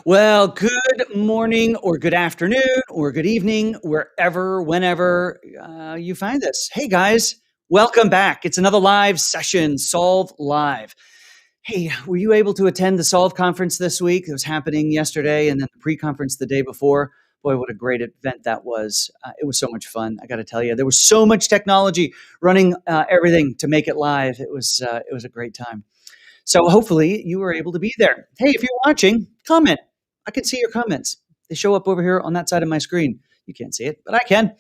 Well, good morning or good afternoon or good evening, wherever, whenever you find this. Hey, guys, welcome back. It's another live session, Solve Live. Hey, were you able to attend the Solve conference this week? It was happening yesterday and then the pre-conference the day before. Boy, what a great event that was. It was so much fun. I got to tell you, there was so much technology running everything to make it live. It was a great time. So hopefully you were able to be there. Hey, if you're watching, comment. I can see your comments. They show up over here on that side of my screen. You can't see it, but I can.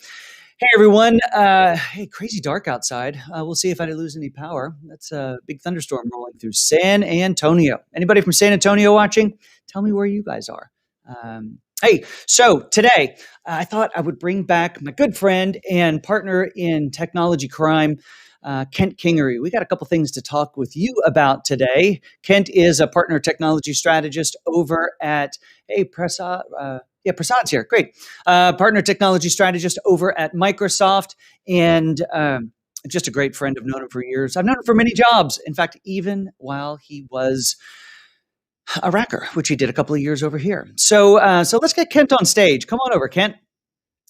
Hey, everyone. Hey, crazy dark outside. We'll see if I lose any power. That's a big thunderstorm rolling through San Antonio. Anybody from San Antonio watching? Tell me where you guys are. Hey, so today I thought I would bring back my good friend and partner in technology crime, Kent Kingery. We got a couple things to talk with you about today. Kent is a partner technology strategist over at Prasad. Prasad's here. Great. Partner technology strategist over at Microsoft and just a great friend. I've known him for years. I've known him for many jobs. In fact, even while he was a racker, which he did a couple of years over here. So let's get Kent on stage. Come on over, Kent.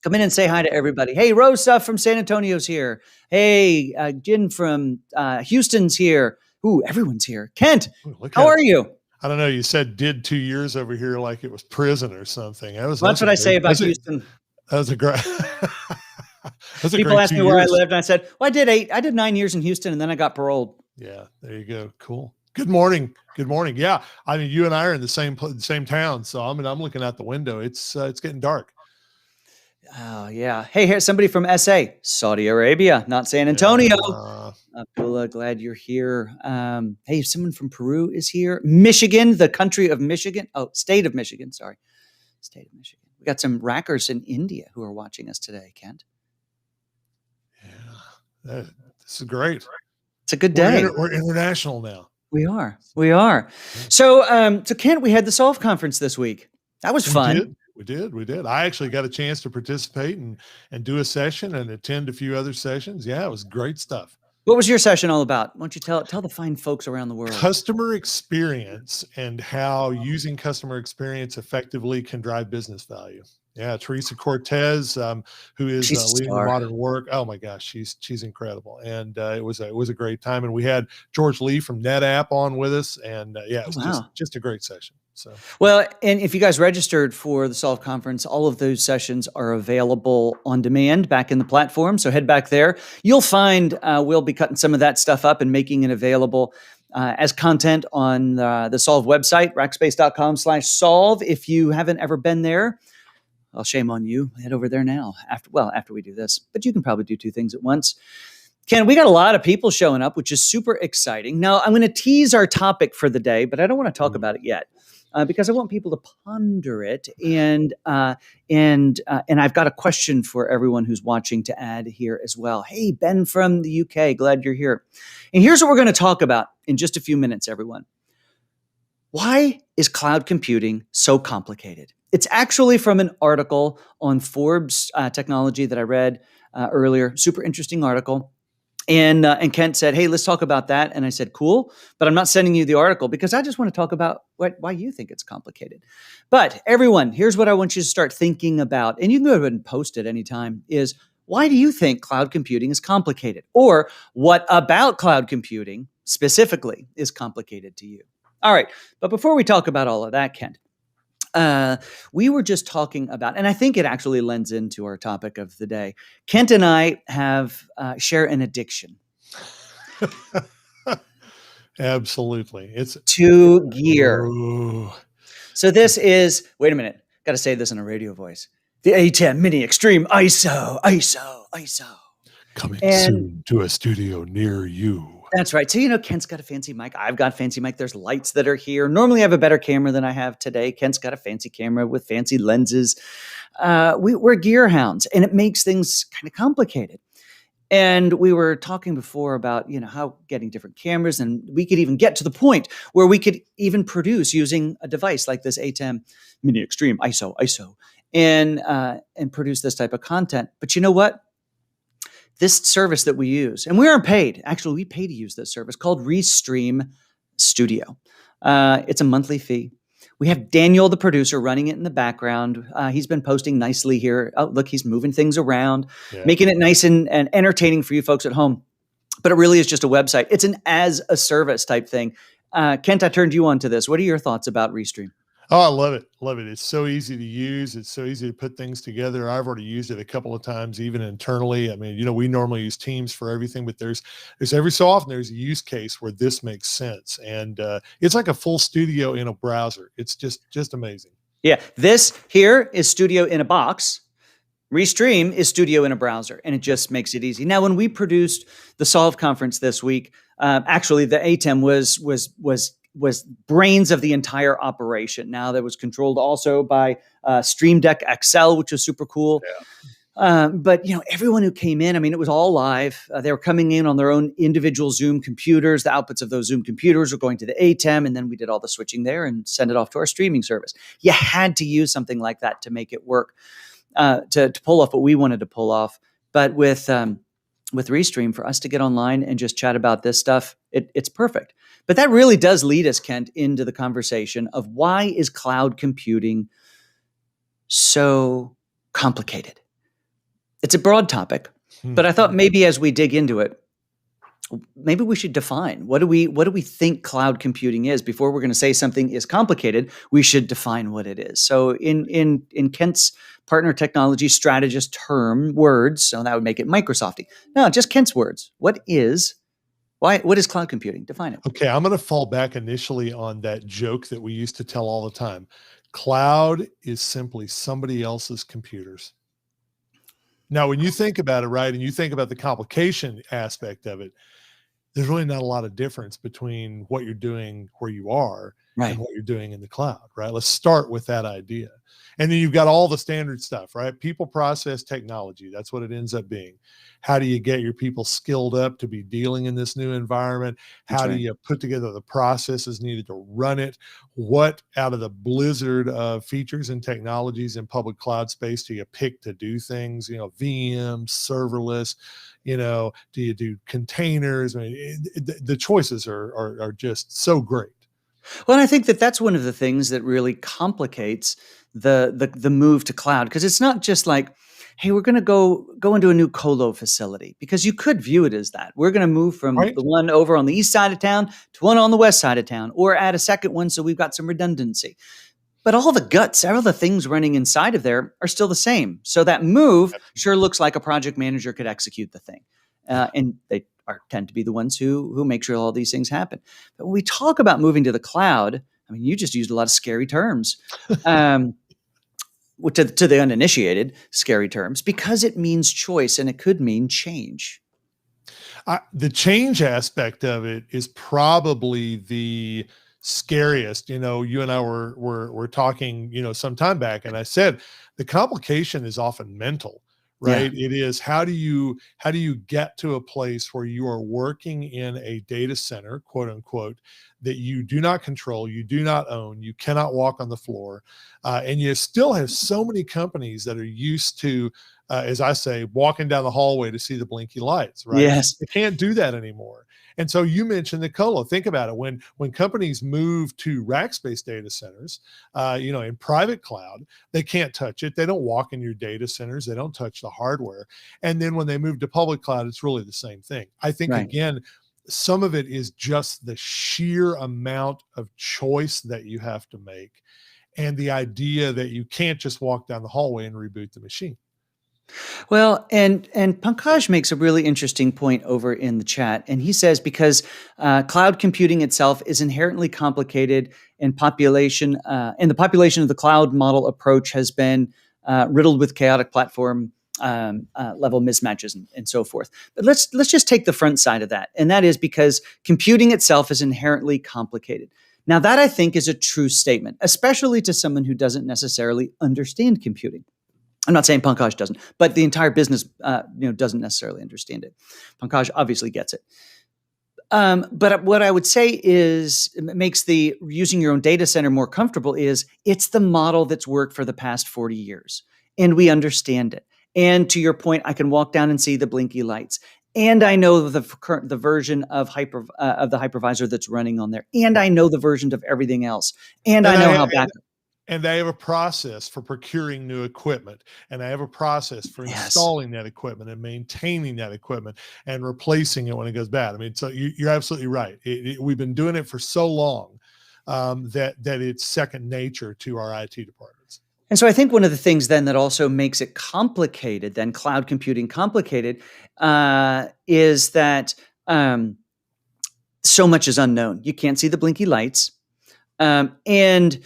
Come in and say hi to everybody. Hey, Rosa from San Antonio's here. Hey, Jin from Houston's here. Ooh, everyone's here. Kent, how are you? I don't know. You said did 2 years over here like it was prison or something. That's what I say about Houston. That was a great. People ask me where I lived, and I said, "Well, I did 9 years in Houston, and then I got paroled." Yeah, there you go. Cool. Good morning. Good morning. Yeah, I mean, you and I are in the same town, so I'm looking out the window. It's getting dark. Oh, yeah. Hey, here's somebody from SA, Saudi Arabia, not San Antonio. Abdullah, glad you're here. Hey, someone from Peru is here. Michigan, the country of Michigan. Oh, state of Michigan. Sorry. State of Michigan. We got some rackers in India who are watching us today, Kent. Yeah, this is great. It's a good day. We're international now. We are. So Kent, we had the Solve conference this week. That was fun. We did. I actually got a chance to participate and do a session and attend a few other sessions. Yeah, it was great stuff. What was your session all about? Why don't you tell the fine folks around the world? Customer experience and how using customer experience effectively can drive business value. Yeah, Teresa Cortez, who is leading the modern work. Oh my gosh, she's incredible, and it was a great time. And we had George Lee from NetApp on with us, and it was just a great session. So well, and if you guys registered for the Solve conference, all of those sessions are available on demand back in the platform. So head back there. You'll find we'll be cutting some of that stuff up and making it available as content on the Solve website, rackspace.com/solve. If you haven't ever been there, well, shame on you. Head over there now after we do this. But you can probably do two things at once. Ken, we got a lot of people showing up, which is super exciting. Now, I'm going to tease our topic for the day, but I don't want to talk about it yet. Because I want people to ponder it, and I've got a question for everyone who's watching to add here as well. Hey, Ben from the UK, glad you're here. And here's what we're going to talk about in just a few minutes, everyone. Why is cloud computing so complicated? It's actually from an article on Forbes technology that I read earlier. Super interesting article. And Kent said, hey, let's talk about that. And I said, cool, but I'm not sending you the article because I just want to talk about why you think it's complicated. But everyone, here's what I want you to start thinking about. And you can go ahead and post it anytime is, why do you think cloud computing is complicated? Or what about cloud computing specifically is complicated to you? All right. But before we talk about all of that, Kent, we were just talking about, and I think it actually lends into our topic of the day. Kent and I share an addiction. Absolutely. It's to gear. Ooh. So this is, wait a minute, got to say this in a radio voice. The A10 Mini Extreme ISO. Coming soon to a studio near you. That's right. So, Kent's got a fancy mic. I've got a fancy mic. There's lights that are here. Normally, I have a better camera than I have today. Kent's got a fancy camera with fancy lenses. We're gear hounds, and it makes things kind of complicated. And we were talking before about, how getting different cameras, and we could even get to the point where we could even produce using a device like this A10 Mini Extreme ISO, and produce this type of content. But you know what? This service that we use, and we aren't paid. Actually, we pay to use this service called Restream Studio. It's a monthly fee. We have Daniel, the producer, running it in the background. He's been posting nicely here. Oh, look, he's moving things around, making it nice and entertaining for you folks at home. But it really is just a website. It's an as a service type thing. Kent, I turned you on to this. What are your thoughts about Restream? Oh, I love it. Love it. It's so easy to use. It's so easy to put things together. I've already used it a couple of times, even internally. I mean, we normally use Teams for everything, but there's every so often there's a use case where this makes sense. And it's like a full studio in a browser. It's just amazing. Yeah. This here is studio in a box. Restream is studio in a browser, and it just makes it easy. Now, when we produced the Solve conference this week, actually the ATEM was brains of the entire operation. Now that was controlled also by Stream Deck XL, which was super cool. Yeah. But everyone who came in, I mean, it was all live. They were coming in on their own individual Zoom computers. The outputs of those Zoom computers were going to the ATEM, and then we did all the switching there and send it off to our streaming service. You had to use something like that to make it work, to pull off what we wanted to pull off. But with Restream, for us to get online and just chat about this stuff, it's perfect. But that really does lead us, Kent, into the conversation of why is cloud computing so complicated? It's a broad topic, but I thought maybe as we dig into it, maybe we should define what do we think cloud computing is. Before we're going to say something is complicated, we should define what it is. So in Kent's partner technology strategist words, so that would make it Microsofty. No, just Kent's words. What is cloud computing? Define it. Okay, I'm going to fall back initially on that joke that we used to tell all the time. Cloud is simply somebody else's computers. Now, when you think about it, right, and you think about the complication aspect of it, there's really not a lot of difference between what you're doing where you are and what you're doing in the cloud, right? Let's start with that idea. And then you've got all the standard stuff, right? People, process, technology. That's what it ends up being. How do you get your people skilled up to be dealing in this new environment? How do you put together the processes needed to run it? What out of the blizzard of features and technologies in public cloud space do you pick to do things? VM, serverless, do you do containers? I mean, the choices are just so great. Well, and I think that's one of the things that really complicates the move to cloud, because it's not just like, hey, we're going to go into a new colo facility, because you could view it as that. We're going to move from the one over on the east side of town to one on the west side of town, or add a second one so we've got some redundancy. But all the guts, all the things running inside of there are still the same. So that move sure looks like a project manager could execute the thing. And they tend to be the ones who make sure all these things happen. But when we talk about moving to the cloud, I mean, you just used a lot of scary terms. To the uninitiated, scary terms, because it means choice and it could mean change. The change aspect of it is probably the scariest. You and I were talking, some time back, and I said the complication is often mental, right? Yeah. It is how do you get to a place where you are working in a data center, quote unquote, that you do not control, you do not own, you cannot walk on the floor, and you still have so many companies that are used to, as I say, walking down the hallway to see the blinky lights, right? Yes. They can't do that anymore. And so you mentioned the colo. Think about it. When companies move to rack-based data centers, in private cloud, they can't touch it. They don't walk in your data centers. They don't touch the hardware. And then when they move to public cloud, it's really the same thing. I think, again, some of it is just the sheer amount of choice that you have to make, and the idea that you can't just walk down the hallway and reboot the machine. Well, and Pankaj makes a really interesting point over in the chat, and he says because cloud computing itself is inherently complicated, and the population of the cloud model approach has been riddled with chaotic platform level mismatches and so forth. But let's just take the front side of that, and that is because computing itself is inherently complicated. Now, that I think is a true statement, especially to someone who doesn't necessarily understand computing. I'm not saying Pankaj doesn't, but the entire business, doesn't necessarily understand it. Pankaj obviously gets it. But what I would say is makes the using your own data center more comfortable is it's the model that's worked for the past 40 years, and we understand it. And to your point, I can walk down and see the blinky lights. and I know the version of of the hypervisor that's running on there, and I know the version of everything else, and I know how back. And I have a process for procuring new equipment, and I have a process for Yes. installing that equipment and maintaining that equipment and replacing it when it goes bad. I mean, so you're absolutely right. We've been doing it for so long that it's second nature to our IT departments. And so I think one of the things then that also makes it complicated, then cloud computing complicated, is that so much is unknown. You can't see the blinky lights. And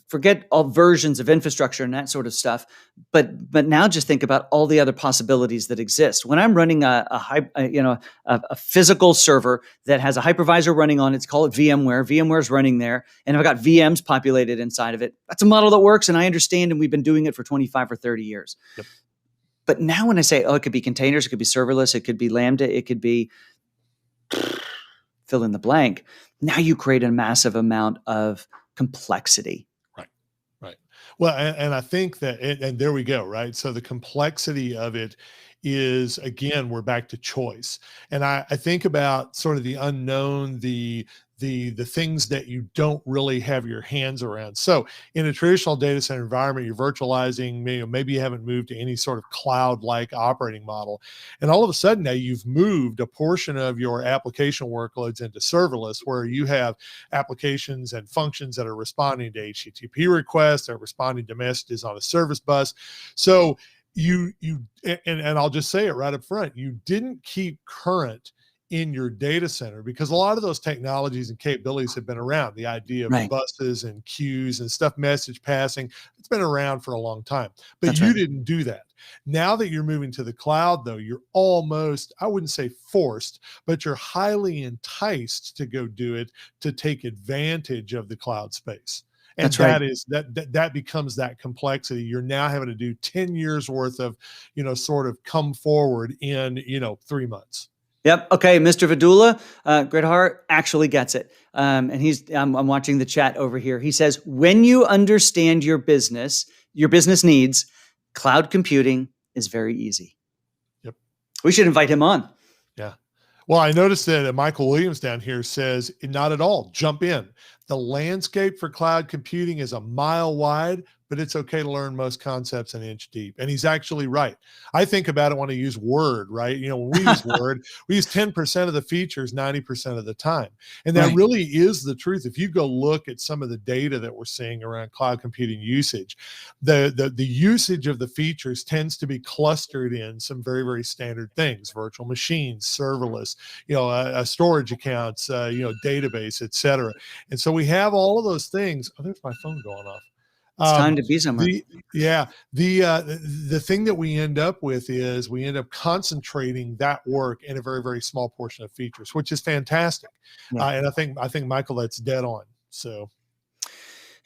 forget all versions of infrastructure and that sort of stuff. But now just think about all the other possibilities that exist. When I'm running a physical server that has a hypervisor running on it, let's call it VMware. VMware's running there, and I've got VMs populated inside of it. That's a model that works, and I understand, and we've been doing it for 25 or 30 years. Yep. But now when I say, it could be containers, it could be serverless, it could be Lambda, it could be fill in the blank. Now you create a massive amount of complexity. Right. Well, and I think that, and there we go, right? So the complexity of it is, again, we're back to choice. And I think about sort of the unknown, the things that you don't really have your hands around. So in a traditional data center environment, you're virtualizing, maybe you haven't moved to any sort of cloud-like operating model. And all of a sudden now you've moved a portion of your application workloads into serverless, where you have applications and functions that are responding to HTTP requests, they're responding to messages on a service bus. So and I'll just say it right up front, you didn't keep current in your data center, because a lot of those technologies and capabilities have been around. The idea of buses and queues and stuff, message passing, it's been around for a long time, but That's you right. didn't do that. Now that you're moving to the cloud, though, you're almost, I wouldn't say forced, but you're highly enticed to go do it, to take advantage of the cloud space. And That's right. that becomes that complexity. You're now having to do 10 years worth of, sort of come forward in, 3 months. Yep. Okay. Mr. Vidula, Great Heart actually gets it. And I'm watching the chat over here. He says, when you understand your business needs, cloud computing is very easy. Yep. We should invite him on. Yeah. Well, I noticed that Michael Williams down here says, not at all. Jump in. The landscape for cloud computing is a mile wide, but it's okay to learn most concepts an inch deep. And he's actually right. I think about it when I use Word, right? When we use Word, we use 10% of the features 90% of the time. And that really is the truth. If you go look at some of the data that we're seeing around cloud computing usage, the usage of the features tends to be clustered in some very, very standard things: virtual machines, serverless, storage accounts, database, et cetera. And so we have all of those things. Oh, there's my phone going off. It's time to be somewhere. The thing that we end up with is we end up concentrating that work in a very, very small portion of features, which is fantastic. Yeah. And I think Michael, that's dead on. So.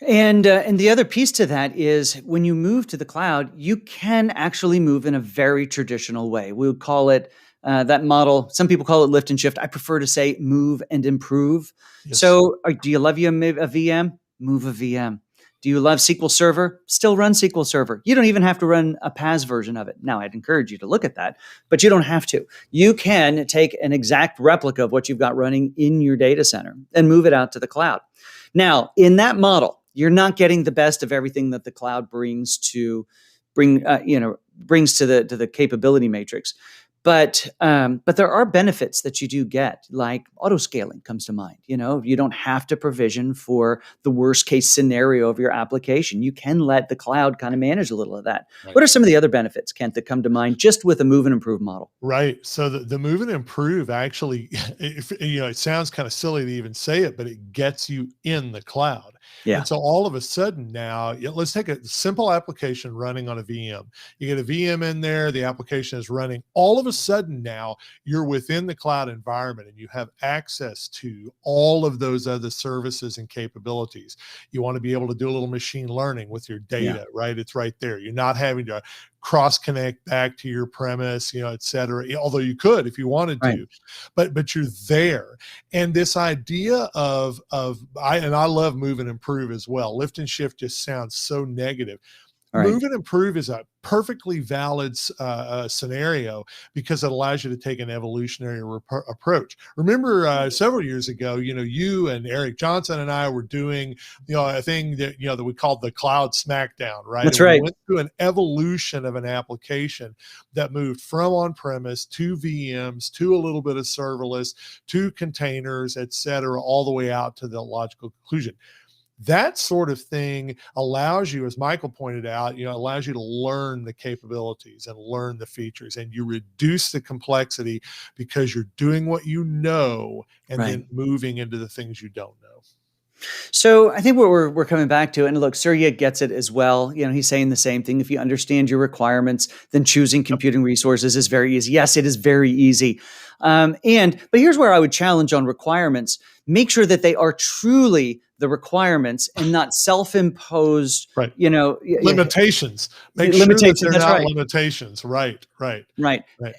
And the other piece to that is, when you move to the cloud, you can actually move in a very traditional way. We would call it that model. Some people call it lift and shift. I prefer to say move and improve. Yes. So do you love a VM? Move a VM. Do you love SQL Server? Still run SQL Server. You don't even have to run a PaaS version of it. Now, I'd encourage you to look at that, but you don't have to. You can take an exact replica of what you've got running in your data center and move it out to the cloud. Now, in that model, you're not getting the best of everything that the cloud brings to the capability matrix. But there are benefits that you do get, like auto scaling comes to mind. You don't have to provision for the worst case scenario of your application. You can let the cloud kind of manage a little of that. Right. What are some of the other benefits, Kent, that come to mind just with a move and improve model? Right. So the move and improve actually, it sounds kind of silly to even say it, but it gets you in the cloud. Yeah. And so all of a sudden now, let's take a simple application running on a VM. You get a VM in there, the application is running. All of a sudden now you're within the cloud environment and you have access to all of those other services and capabilities. You want to be able to do a little machine learning with your data, right? It's right there. You're not having to cross connect back to your premise, et cetera. Although you could if you wanted to, but you're there. And this idea of I love move and improve as well. Lift and shift just sounds so negative. Move and improve is a perfectly valid scenario because it allows you to take an evolutionary approach. Remember several years ago, you and Eric Johnson and I were doing, a thing that we called the cloud smackdown, right? That's and right. We went through an evolution of an application that moved from on-premise to VMs to a little bit of serverless to containers, et cetera, all the way out to the logical conclusion. That sort of thing allows you, as Michael pointed out, allows you to learn the capabilities and learn the features, and you reduce the complexity because you're doing what you know and then moving into the things you don't know. So I think what we're coming back to, and look, Surya gets it as well. He's saying the same thing. If you understand your requirements, then choosing computing resources is very easy. Yes, it is very easy. But here's where I would challenge on requirements. Make sure that they are truly the requirements and not self-imposed, limitations. Make limitations, sure that they're not limitations. Right.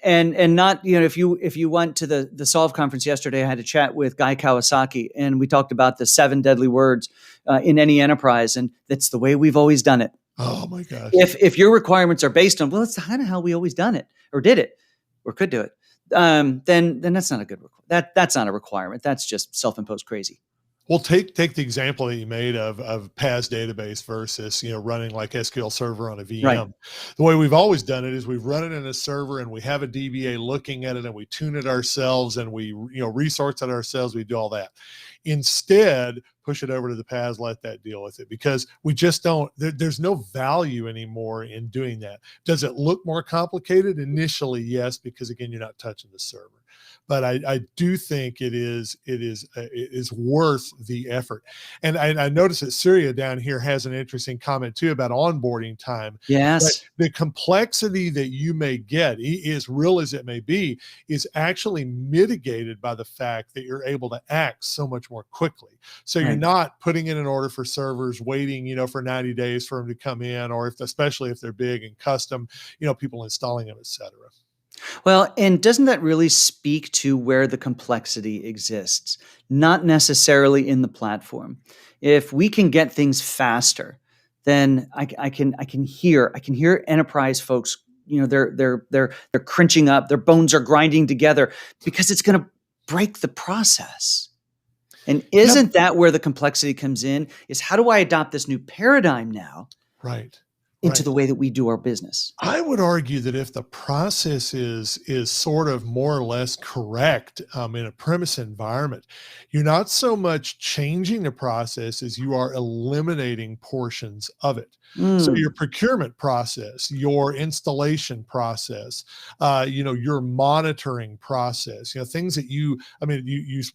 And not, if you went to the Solve conference yesterday, I had a chat with Guy Kawasaki, and we talked about the 7 deadly words in any enterprise, and that's the way we've always done it. Oh my gosh! If your requirements are based on, well, it's kind of how we always done it, or did it, or could do it, then that's not a good that's not a requirement. That's just self-imposed crazy. Well, take the example that you made of PaaS database versus running like SQL Server on a VM. Right. The way we've always done it is we've run it in a server and we have a DBA looking at it and we tune it ourselves and we resource it ourselves. We do all that. Instead, push it over to the PaaS, let that deal with it, because we just don't. There's no value anymore in doing that. Does it look more complicated initially? Yes, because again, you're not touching the server. But I do think it is worth the effort. And I noticed that Surya down here has an interesting comment too about onboarding time. Yes. But the complexity that you may get, as real as it may be, is actually mitigated by the fact that you're able to act so much more quickly. So you're not putting in an order for servers, waiting, for 90 days for them to come in, or especially if they're big and custom, people installing them, et cetera. Well, and doesn't that really speak to where the complexity exists? Not necessarily in the platform. If we can get things faster, then I can hear enterprise folks, they're crunching up, their bones are grinding together because it's going to break the process. And isn't that where the complexity comes in? Is how do I adopt this new paradigm now? Right. Into the way that we do our business. I would argue that if the process is sort of more or less correct in a premise environment, you're not so much changing the process as you are eliminating portions of it. So your procurement process, your installation process, your monitoring process, things that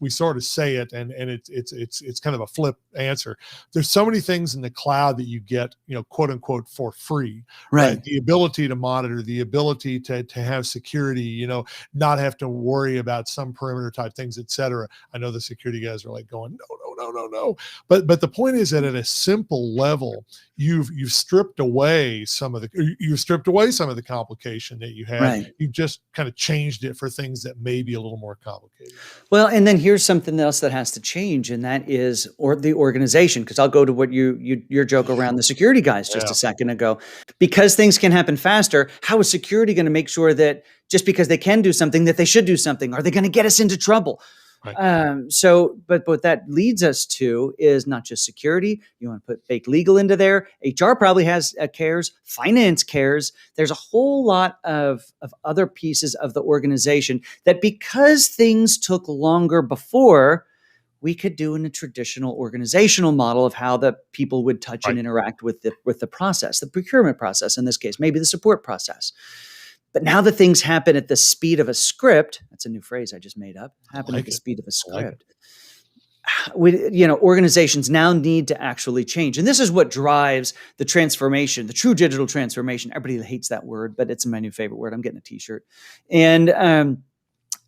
we sort of say it and it's kind of a flip answer. There's so many things in the cloud that you get, quote unquote, for free, right? The ability to monitor, the ability to have security, not have to worry about some perimeter type things, et cetera. I know the security guys are like going, no. But the point is that at a simple level, you've stripped away some of the complication that you had. Right. You've just kind of changed it for things that may be a little more complicated. Well, and then here's something else that has to change, and that is the organization. Because I'll go to what your joke around the security guys just a second ago. Because things can happen faster, how is security going to make sure that just because they can do something, that they should do something? Are they going to get us into trouble? Right. But what that leads us to is not just security. You want to put fake legal into there. HR probably has cares. Finance cares. There's a whole lot of other pieces of the organization that, because things took longer before, we could do in a traditional organizational model of how the people would touch and interact with the process, the procurement process in this case, maybe the support process. But now that things happen at the speed of a script, that's a new phrase I just made up, at the speed of a script. Organizations now need to actually change. And this is what drives the transformation, the true digital transformation. Everybody hates that word, but it's my new favorite word. I'm getting a t-shirt. And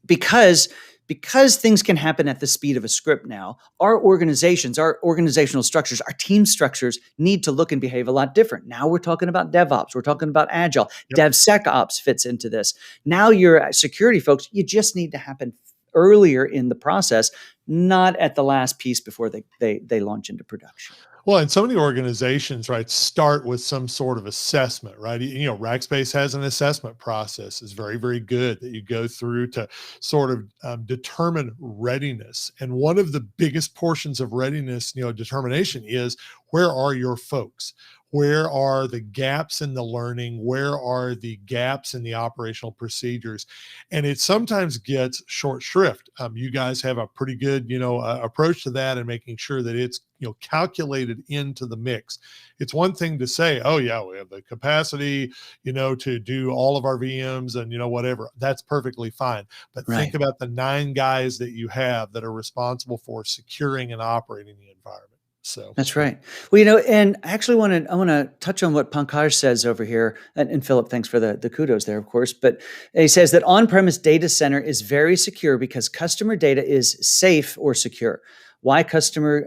because things can happen at the speed of a script now, our organizations, our organizational structures, our team structures need to look and behave a lot different. Now we're talking about DevOps. We're talking about Agile. Yep. DevSecOps fits into this. Now your security folks, you just need to happen earlier in the process, not at the last piece before they launch into production. Well, and so many organizations, right, start with some sort of assessment, right? Rackspace has an assessment process. It's very, very good that you go through to sort of determine readiness. And one of the biggest portions of readiness, determination is, where are your folks? Where are the gaps in the learning? Where are the gaps in the operational procedures? And it sometimes gets short shrift. You guys have a pretty good, approach to that, and making sure that it's, calculated into the mix. It's one thing to say, oh yeah, we have the capacity, to do all of our VMs and, whatever. That's perfectly fine. But think about the 9 guys that you have that are responsible for securing and operating the environment. So that's right. Well, and I actually I want to touch on what Pankaj says over here. And Philip, thanks for the kudos there, of course. But he says that on-premise data center is very secure because customer data is safe or secure. Why customer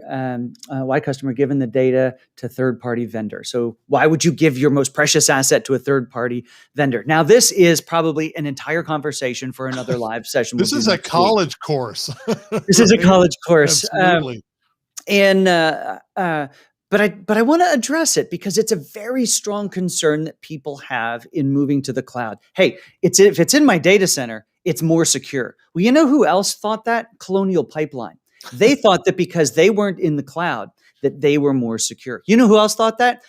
given the data to third-party vendor? So why would you give your most precious asset to a third-party vendor? Now, this is probably an entire conversation for another live session. This is a college course. This is a college course. Absolutely. But I want to address it because it's a very strong concern that people have in moving to the cloud. Hey, if it's in my data center, it's more secure. Well, you know who else thought that? Colonial Pipeline. They thought that because they weren't in the cloud, that they were more secure. You know who else thought that?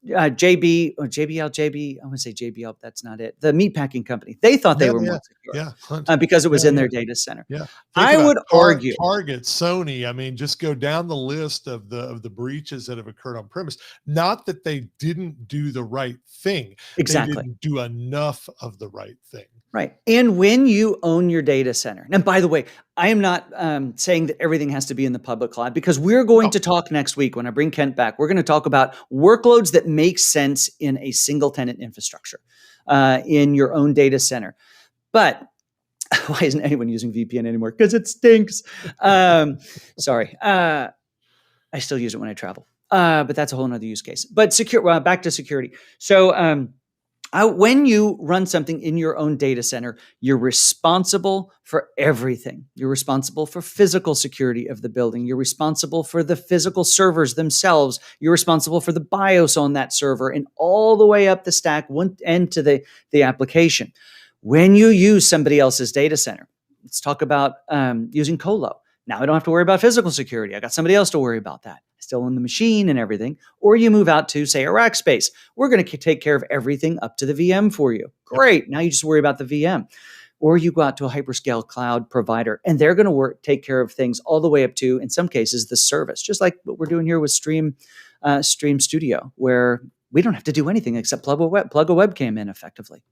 JB or JBL. I want to say JBL, but that's not it. The meatpacking company. They thought they were more secure because it was in their data center. Yeah, I would argue Target, Sony. I mean, just go down the list of the breaches that have occurred on premise. Not that they didn't do the right thing. Exactly. They didn't do enough of the right thing. Right. And when you own your data center, and by the way, I am not saying that everything has to be in the public cloud, because we're going to talk next week when I bring Kent back. We're going to talk about workloads that make sense in a single tenant infrastructure in your own data center. But why isn't anyone using VPN anymore? Because it stinks. Sorry. I still use it when I travel, but that's a whole nother use case. But back to security. So when you run something in your own data center, you're responsible for everything. You're responsible for physical security of the building. You're responsible for the physical servers themselves. You're responsible for the BIOS on that server and all the way up the stack, one end to the application. When you use somebody else's data center, let's talk about using colo. Now I don't have to worry about physical security. I got somebody else to worry about that. Still in the machine and everything. Or you move out to, say, a Rackspace. We're going to take care of everything up to the VM for you. Great. Now you just worry about the VM. Or you go out to a hyperscale cloud provider, and they're going to take care of things all the way up to, in some cases, the service. Just like what we're doing here with Stream Studio, where we don't have to do anything except plug a webcam in effectively.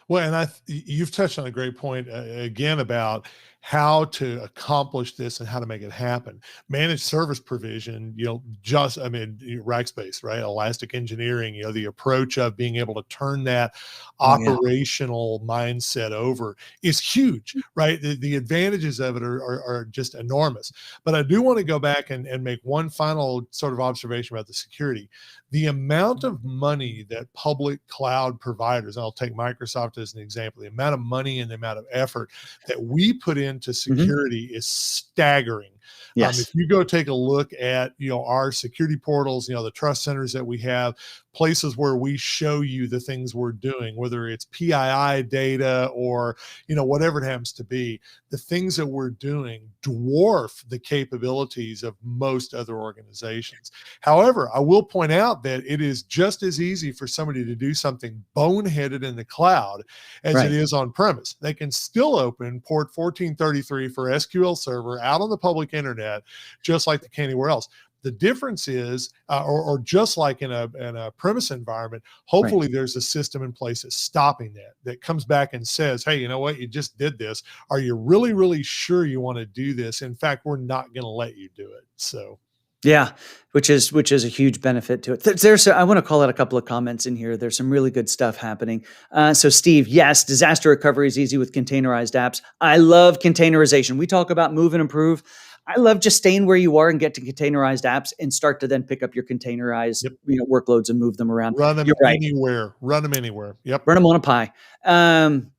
Well, and you've touched on a great point again about how to accomplish this and how to make it happen. Managed service provision, Rackspace, right? Elastic engineering, the approach of being able to turn that operational mindset over is huge, right? The advantages of it are just enormous. But I do want to go back and make one final sort of observation about the security. The amount of money that public cloud providers, and I'll take Microsoft as an example, the amount of money and the amount of effort that we put into security is staggering. Yes. If you go take a look at, our security portals, the trust centers that we have, places where we show you the things we're doing, whether it's PII data or, whatever it happens to be, the things that we're doing dwarf the capabilities of most other organizations. However, I will point out that it is just as easy for somebody to do something boneheaded in the cloud as it is on premise. They can still open port 1433 for SQL Server out on the public internet, just like they can anywhere else. The difference is, or just like in a premise environment, hopefully there's a system in place that's stopping that comes back and says, hey, you know what, you just did this. Are you really, really sure you want to do this? In fact, we're not going to let you do it. So. Yeah, which is a huge benefit to it. I want to call out a couple of comments in here. There's some really good stuff happening. So Steve, yes, disaster recovery is easy with containerized apps. I love containerization. We talk about move and improve. I love just staying where you are and get to containerized apps and start to then pick up your containerized workloads and move them around. Run them anywhere. Run them anywhere. Yep. Run them on a Pi.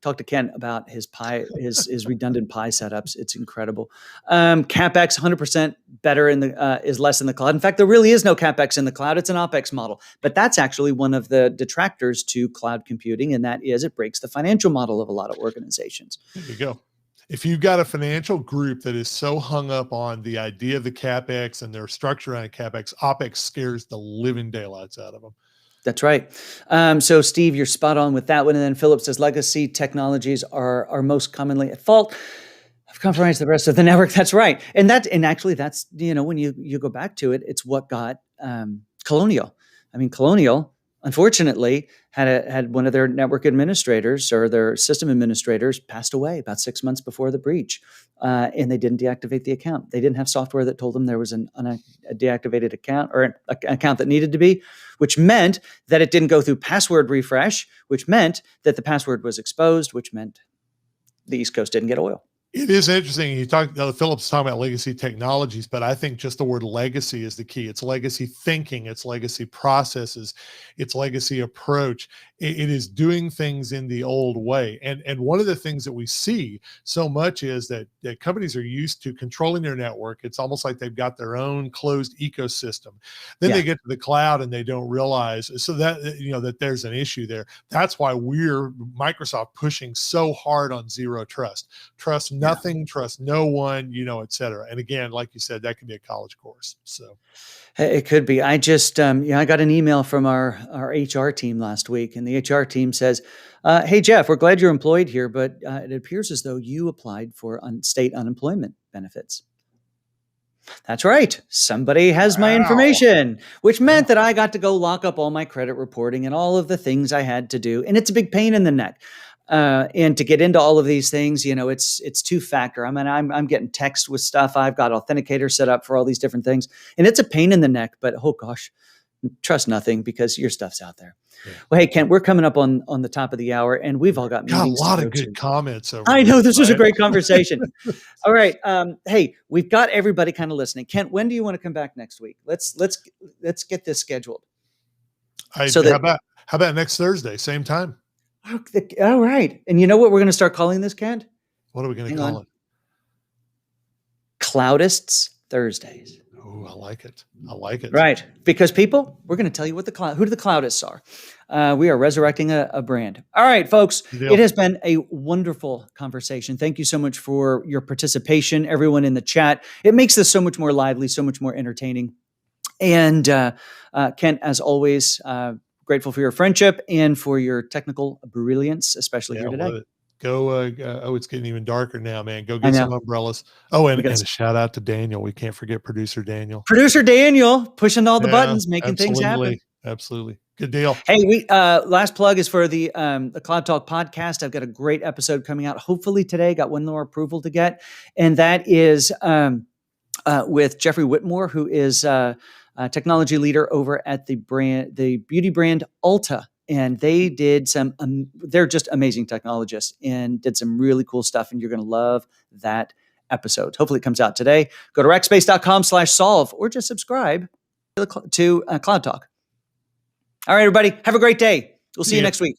Talk to Ken about his Pi, his redundant Pi setups. It's incredible. CapEx 100% better is less in the cloud. In fact, there really is no CapEx in the cloud. It's an OpEx model. But that's actually one of the detractors to cloud computing, and that is it breaks the financial model of a lot of organizations. There you go. If you've got a financial group that is so hung up on the idea of the CapEx and their structure on CapEx, OpEx scares the living daylights out of them. That's right. So Steve, you're spot on with that one. And then Philip says legacy technologies are most commonly at fault. I've compromised the rest of the network. That's right. And actually that's, when you go back to it, it's what got Colonial. I mean, Colonial, unfortunately, had one of their network administrators or their system administrators passed away about 6 months before the breach, and they didn't deactivate the account. They didn't have software that told them there was a deactivated account or an account that needed to be, which meant that it didn't go through password refresh, which meant that the password was exposed, which meant the East Coast didn't get oil. It is interesting. Philip's talking about legacy technologies, but I think just the word legacy is the key. It's legacy thinking, it's legacy processes, it's legacy approach. It is doing things in the old way. And one of the things that we see so much is that companies are used to controlling their network. It's almost like they've got their own closed ecosystem. Then they get to the cloud and they don't realize that there's an issue there. That's why we're Microsoft pushing so hard on zero trust. Trust nothing, trust no one, et cetera. And again, like you said, that can be a college course. So it could be. I just, I got an email from our HR team last week, and the HR team says, hey, Jeff, we're glad you're employed here, but it appears as though you applied for state unemployment benefits. That's right. Somebody has my information, which meant that I got to go lock up all my credit reporting and all of the things I had to do. And it's a big pain in the neck. And to get into all of these things, it's two-factor. I mean, I'm getting text with stuff. I've got Authenticator set up for all these different things, and it's a pain in the neck. But oh gosh, trust nothing because your stuff's out there. Yeah. Well, hey Kent, we're coming up on the top of the hour, and we've all got meetings. A lot of good comments. I know this was a great conversation. All right, hey, we've got everybody kind of listening. Kent, when do you want to come back next week? Let's get this scheduled. How about next Thursday, same time? All right. And you know what we're going to start calling this, Kent? What are we going to call it? Cloudists Thursdays. Oh, I like it. I like it. Right. Because people, we're going to tell you who the Cloudists are. We are resurrecting a brand. All right, folks. It has been a wonderful conversation. Thank you so much for your participation, everyone in the chat. It makes this so much more lively, so much more entertaining. And Kent, as always, grateful for your friendship and for your technical brilliance, especially here today. Go, it's getting even darker now, man. Go get some umbrellas. Oh, and a shout out to Daniel. We can't forget producer Daniel. Producer Daniel pushing all the buttons, making things happen. Absolutely. Good deal. Hey, last plug is for the Cloud Talk podcast. I've got a great episode coming out, hopefully today. Got one more approval to get. And that is with Jeffrey Whitmore, who is technology leader over at the beauty brand Ulta. And they did they're just amazing technologists and did some really cool stuff. And you're going to love that episode. Hopefully it comes out today. Go to rackspace.com/solve or just subscribe to Cloud Talk. All right, everybody. Have a great day. We'll see you next week.